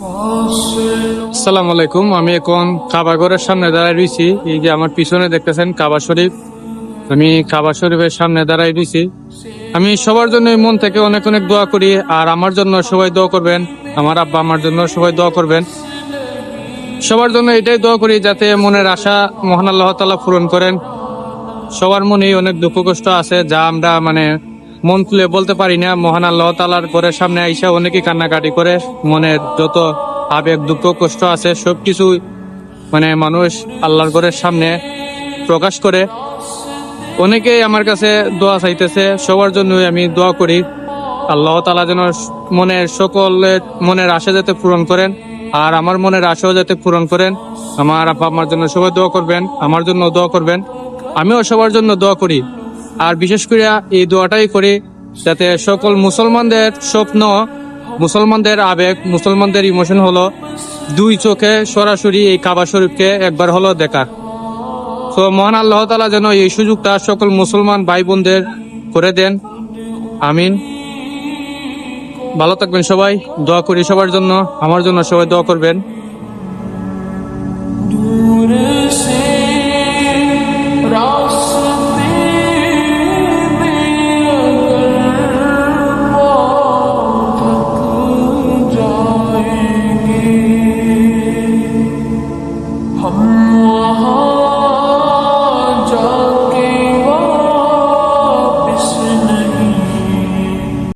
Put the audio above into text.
আসসালামু আলাইকুম। আমি এখন কাবা ঘরের সামনে দাঁড়ায় রয়েছি। এই যে আমার পিছনে দেখতেছেন কাবা শরীফ। আমি কাবা শরীফের সামনে দাঁড়ায় রয়েছি। আমি সবার জন্য মন থেকে অনেক অনেক দোয়া করি, আর আমার জন্য সবাই দোয়া করবেন। আমার আব্বা আমার জন্য সবাই দোয়া করবেন। সবার জন্য এটাই দোয়া করি যাতে মনের আশা মহান আল্লাহ তাআলা পূরণ করেন। সবার মনেই অনেক দুঃখ কষ্ট আছে, যা আমরা মন খুলে বলতে পারি না। মহান আল্লাহ তাআলার ঘরের সামনে আইসা অনেকেই কান্নাকাটি করে। মনের যত আবেগ দুঃখ কষ্ট আছে সবকিছু মানুষ আল্লাহর ঘরের সামনে প্রকাশ করে। অনেকেই আমার কাছে দোয়া চাইতেছে, সবার জন্যই আমি দোয়া করি। আল্লাহ তাআলা যেন মনের আশা যাতে পূরণ করেন, আর আমার মনের আশাও যাতে পূরণ করেন। আমার আব্বা আমার জন্য সবাই দোয়া করবেন, আমার জন্য দোয়া করবেন। আমিও সবার জন্য দোয়া করি, আর বিশেষ করে এই দোয়াটাই করি যাতে সকল মুসলমানদের স্বপ্ন, মুসলমানদের আবেগ, মুসলমানদের ইমোশন হলো দুই চোখে সরাসরি এই কাবা শরীফকে একবার হলো দেখা। তো মহান আল্লাহ তাআলা যেন এই সুযোগটা সকল মুসলমান ভাই বোনদের করে দেন। আমিন। ভালো থাকবেন সবাই, দোয়া করি সবার জন্য, আমার জন্য সবাই দোয়া করবেন।